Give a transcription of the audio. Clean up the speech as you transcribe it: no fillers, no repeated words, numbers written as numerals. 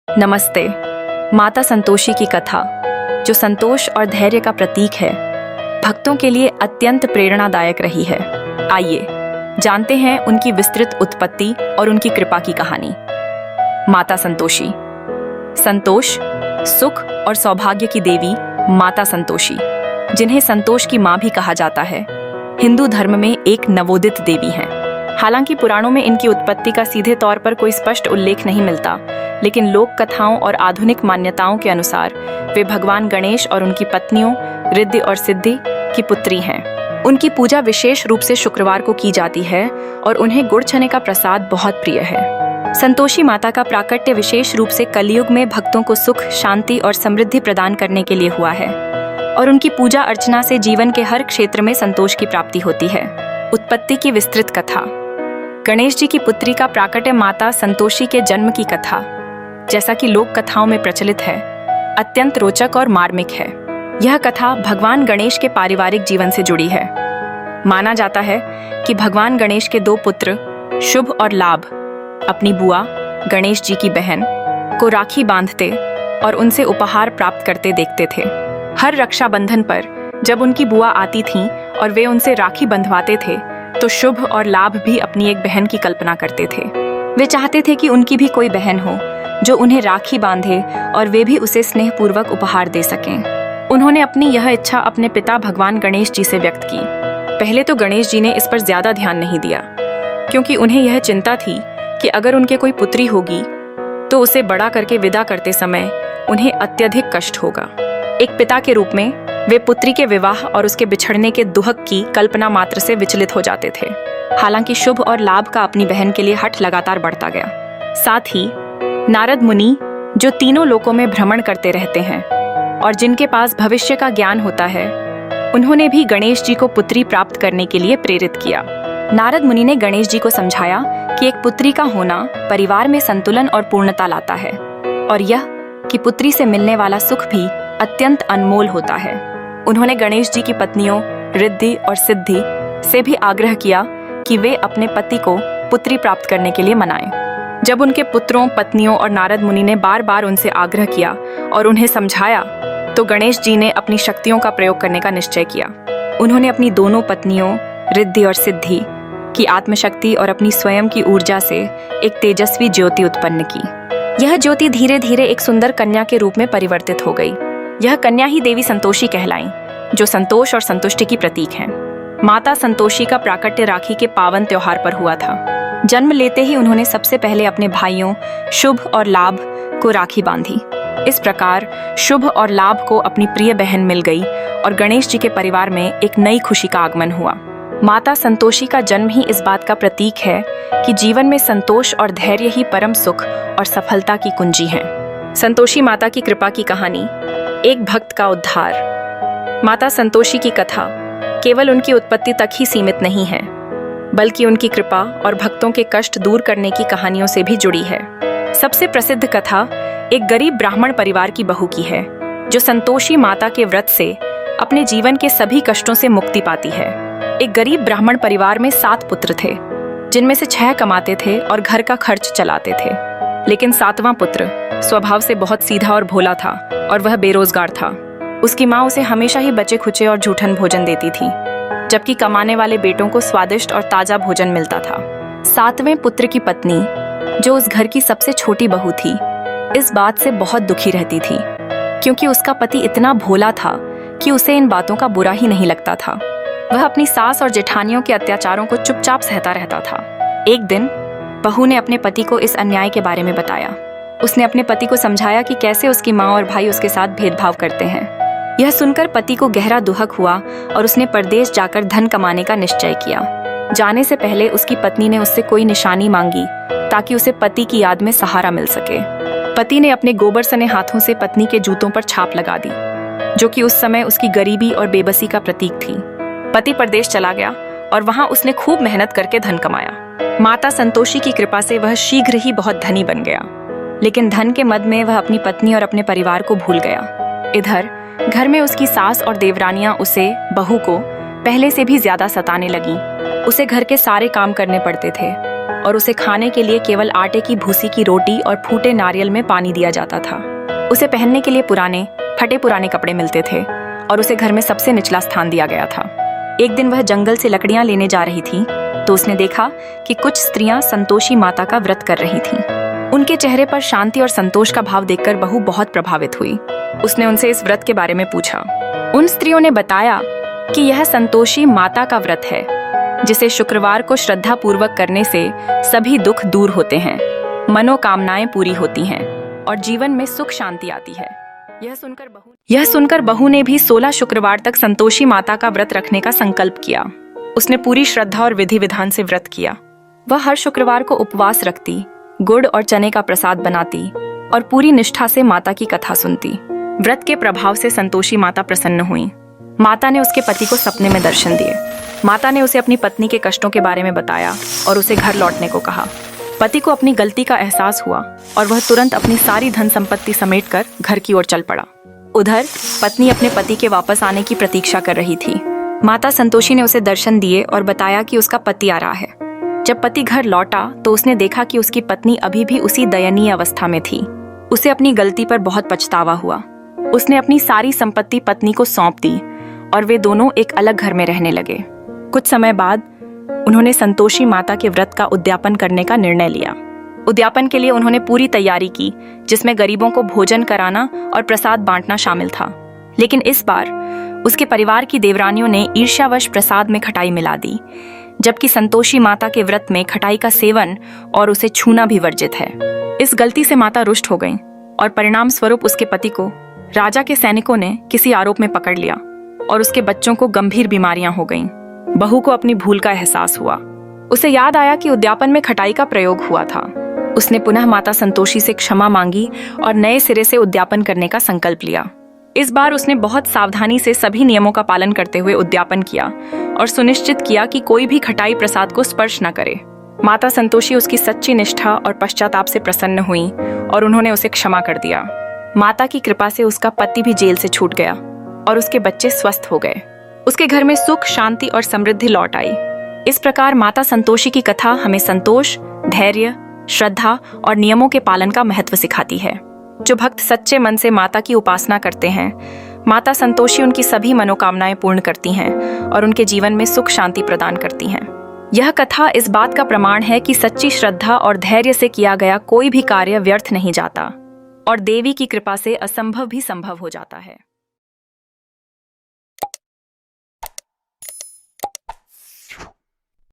नमस्ते। माता संतोषी की कथा, जो संतोष और धैर्य का प्रतीक है, भक्तों के लिए अत्यंत प्रेरणादायक रही है। आइए जानते हैं उनकी विस्तृत उत्पत्ति और उनकी कृपा की कहानी। माता संतोषी। संतोष, सुख और सौभाग्य की देवी माता संतोषी, जिन्हें संतोष की मां भी कहा जाता है, हिंदू धर्म में एक नवोदित देवी हैं। हालांकि पुराणों में इनकी उत्पत्ति का सीधे तौर पर कोई स्पष्ट उल्लेख नहीं मिलता, लेकिन लोक कथाओं और आधुनिक मान्यताओं के अनुसार वे भगवान गणेश और उनकी पत्नियों रिद्धि और सिद्धि की पुत्री हैं। उनकी पूजा विशेष रूप से शुक्रवार को की जाती है और उन्हें गुड़ चने का प्रसाद बहुत प्रिय है। संतोषी माता का प्राकट्य विशेष रूप से कलयुग में भक्तों को सुख, शांति और समृद्धि प्रदान करने के लिए हुआ है और उनकी पूजा अर्चना से जीवन के हर क्षेत्र में संतोष की प्राप्ति होती है। उत्पत्ति की विस्तृत कथा। गणेश जी की पुत्री का प्राकट्य माता संतोषी के जन्म की कथा, जैसा कि लोक कथाओं में प्रचलित है, अत्यंत रोचक और मार्मिक है। यह कथा भगवान गणेश के पारिवारिक जीवन से जुड़ी है। माना जाता है कि भगवान गणेश के दो पुत्र शुभ और लाभ अपनी बुआ गणेश जी की बहन को राखी बांधते और उनसे उपहार प्राप्त करते देखते थे। हर रक्षाबंधन पर जब उनकी बुआ आती थीं और वे उनसे राखी बंधवाते थे, तो शुभ और लाभ भी अपनी एक बहन की कल्पना करते थे। वे चाहते थे कि उनकी भी कोई बहन हो जो उन्हें राखी बांधे और वे भी उसे स्नेहपूर्वक उपहार दे सकें। उन्होंने अपनी यह इच्छा अपने पिता भगवान गणेश जी से व्यक्त की। पहले तो गणेश जी ने इस पर ज्यादा ध्यान नहीं दिया, क्योंकि उन्हें यह चिंता थी कि अगर उनके कोई पुत्री होगी तो उसे बड़ा करके विदा करते समय उन्हें अत्यधिक कष्ट होगा। एक पिता के रूप में वे पुत्री के विवाह और उसके बिछड़ने के दुहक की कल्पना मात्र से विचलित हो जाते थे। हालांकि शुभ और लाभ का अपनी बहन के लिए हठ लगातार बढ़ता गया। साथ ही नारद मुनि, जो तीनों लोकों में भ्रमण करते रहते हैं और जिनके पास भविष्य का ज्ञान होता है, उन्होंने भी गणेश जी को पुत्री प्राप्त करने के लिए प्रेरित किया। नारद मुनि ने गणेश जी को समझाया कि एक पुत्री का होना परिवार में संतुलन और पूर्णता लाता है और यह कि पुत्री से मिलने वाला सुख भी अत्यंत अनमोल होता है। उन्होंने गणेश जी की पत्नियों रिद्धि और सिद्धि से भी आग्रह किया कि वे अपने पति को पुत्री प्राप्त करने के लिए मनाएं। जब उनके पुत्रों, पत्नियों और नारद मुनि ने बार बार उनसे आग्रह किया और उन्हें समझाया, तो गणेश जी ने अपनी शक्तियों का प्रयोग करने का निश्चय किया। उन्होंने अपनी दोनों पत्नियों रिद्धि और सिद्धि की आत्मशक्ति और अपनी स्वयं की ऊर्जा से एक तेजस्वी ज्योति उत्पन्न की। यह ज्योति धीरे धीरे एक सुंदर कन्या के रूप में परिवर्तित हो गई। यह कन्या ही देवी संतोषी कहलाई, जो संतोष और संतुष्टि की प्रतीक हैं। माता संतोषी का प्राकट्य राखी के पावन त्योहार पर हुआ था। जन्म लेते ही उन्होंने सबसे पहले अपने भाइयों शुभ और लाभ को राखी बांधी। इस प्रकार शुभ और लाभ को अपनी प्रिय बहन मिल गई और गणेश जी के परिवार में एक नई खुशी का आगमन हुआ। माता संतोषी का जन्म ही इस बात का प्रतीक है कि जीवन में संतोष और धैर्य ही परम सुख और सफलता की कुंजी है। संतोषी माता की कृपा की कहानी। एक भक्त का उद्धार। माता संतोषी की कथा केवल उनकी उत्पत्ति तक ही सीमित नहीं है, बल्कि उनकी कृपा और भक्तों के कष्ट दूर करने की कहानियों से भी जुड़ी है। सबसे प्रसिद्ध कथा एक गरीब ब्राह्मण परिवार की बहू की है, जो संतोषी माता के व्रत से अपने जीवन के सभी कष्टों से मुक्ति पाती है। एक गरीब ब्राह्मण परिवार में 7 पुत्र थे, जिनमें से 6 कमाते थे और घर का खर्च चलाते थे। लेकिन 7वां पुत्र स्वभाव से बहुत सीधा और भोला था और वह बेरोजगार था। उसकी माँ उसे हमेशा ही बचे खुचे और जूठन भोजन देती थी, जबकि कमाने वाले बेटों को स्वादिष्ट और ताजा भोजन मिलता था। 7वें पुत्र की पत्नी, जो उस घर की सबसे छोटी बहू थी, इस बात से बहुत दुखी रहती थी, क्योंकि उसका पति इतना भोला था कि उसे इन बातों का बुरा ही नहीं लगता था। वह अपनी सास और जेठानियों के अत्याचारों को चुपचाप सहता रहता था। एक दिन बहू ने अपने पति को इस अन्याय के बारे में बताया। उसने अपने पति को समझाया कि कैसे उसकी माँ और भाई उसके साथ भेदभाव करते हैं। यह सुनकर पति को गहरा दुहक हुआ और उसने परदेश जाकर धन कमाने का निश्चय किया। जाने से पहले उसकी पत्नी ने उससे कोई निशानी मांगी, ताकि उसे पति की याद में सहारा मिल सके। पति ने अपने गोबर सने हाथों से पत्नी के जूतों पर छाप लगा दी, जो कि उस समय उसकी गरीबी और बेबसी का प्रतीक थी। पति परदेश चला गया और वहां उसने खूब मेहनत करके धन कमाया। माता संतोषी की कृपा से वह शीघ्र ही बहुत धनी बन गया, लेकिन धन के मद में वह अपनी पत्नी और अपने परिवार को भूल गया। इधर घर में उसकी सास और देवरानियां उसे, बहू को, पहले से भी ज्यादा सताने लगी। उसे घर के सारे काम करने पड़ते थे और उसे खाने के लिए केवल आटे की भूसी की रोटी और फूटे नारियल में पानी दिया जाता था। उसे पहनने के लिए फटे पुराने कपड़े मिलते थे और उसे घर में सबसे निचला स्थान दिया गया था। एक दिन वह जंगल से लकड़ियां लेने जा रही थी तो उसने देखा कि कुछ स्त्रियां संतोषी माता का व्रत कर रही थीं। उनके चेहरे पर शांति और संतोष का भाव देखकर बहू बहुत प्रभावित हुई। उसने उनसे इस व्रत के बारे में पूछा। उन स्त्रियों ने बताया कि यह संतोषी माता का व्रत है, जिसे शुक्रवार को श्रद्धा पूर्वक करने से सभी दुख दूर होते हैं, मनोकामनाएं पूरी होती हैं और जीवन में सुख शांति आती है। यह सुनकर बहू ने भी 16 शुक्रवार तक संतोषी माता का व्रत रखने का संकल्प किया। उसने पूरी श्रद्धा और विधि विधान से व्रत किया। वह हर शुक्रवार को उपवास रखती, गुड़ और चने का प्रसाद बनाती और पूरी निष्ठा से माता की कथा सुनती। व्रत के प्रभाव से संतोषी माता प्रसन्न हुई। माता ने उसके पति को सपने में दर्शन दिए। माता ने उसे अपनी पत्नी के कष्टों के बारे में बताया और उसे घर लौटने को कहा। पति को अपनी गलती का एहसास हुआ और वह तुरंत अपनी सारी धन संपत्ति समेटकर घर की ओर चल पड़ा। उधर पत्नी अपने पति के वापस आने की प्रतीक्षा कर रही थी। माता संतोषी ने उसे दर्शन दिए और बताया कि उसका पति आ रहा है। जब पति घर लौटा तो उसने देखा कि उसकी पत्नी अभी भी उसी दयनीय अवस्था में थी। उसे अपनी गलती पर बहुत पछतावा हुआ। उसने अपनी सारी संपत्ति पत्नी को सौंप दी और वे दोनों एक अलग घर में रहने लगे। कुछ समय बाद उन्होंने संतोषी माता के व्रत का उद्यापन करने का निर्णय लिया। उद्यापन के लिए उन्होंने पूरी तैयारी की, जिसमें गरीबों को भोजन कराना और प्रसाद बांटना शामिल था। लेकिन इस बार उसके परिवार की देवरानियों ने ईर्ष्यावश प्रसाद में खटाई मिला दी, जबकि संतोषी माता के व्रत में खटाई का सेवन और उसे छूना भी वर्जित है। इस गलती से माता रुष्ट हो गईं और परिणाम स्वरूप उसके पति को राजा के सैनिकों ने किसी आरोप में पकड़ लिया और उसके बच्चों को गंभीर बीमारियां हो गईं। बहू को अपनी भूल का एहसास हुआ। उसे याद आया कि उद्यापन में खटाई का प्रयोग हुआ था। उसने पुनः माता संतोषी से क्षमा मांगी और नए सिरे से उद्यापन करने का संकल्प लिया। इस बार उसने बहुत सावधानी से सभी नियमों का पालन करते हुए उद्यापन किया और सुनिश्चित किया कि कोई भी खटाई प्रसाद को स्पर्श न करे। माता संतोषी उसकी सच्ची निष्ठा और पश्चाताप से प्रसन्न हुई और उन्होंने उसे क्षमा कर दिया। माता की कृपा से उसका पति भी जेल से छूट गया और उसके बच्चे स्वस्थ हो गए। उसके घर में सुख, शांति और समृद्धि लौट आई। इस प्रकार माता संतोषी की कथा हमें संतोष, धैर्य, श्रद्धा और नियमों के पालन का महत्व सिखाती है। जो भक्त सच्चे मन से माता की उपासना करते हैं, माता संतोषी उनकी सभी मनोकामनाएं पूर्ण करती हैं और उनके जीवन में सुख शांति प्रदान करती हैं। यह कथा इस बात का प्रमाण है कि सच्ची श्रद्धा और धैर्य से किया गया कोई भी कार्य व्यर्थ नहीं जाता और देवी की कृपा से असंभव भी संभव हो जाता है।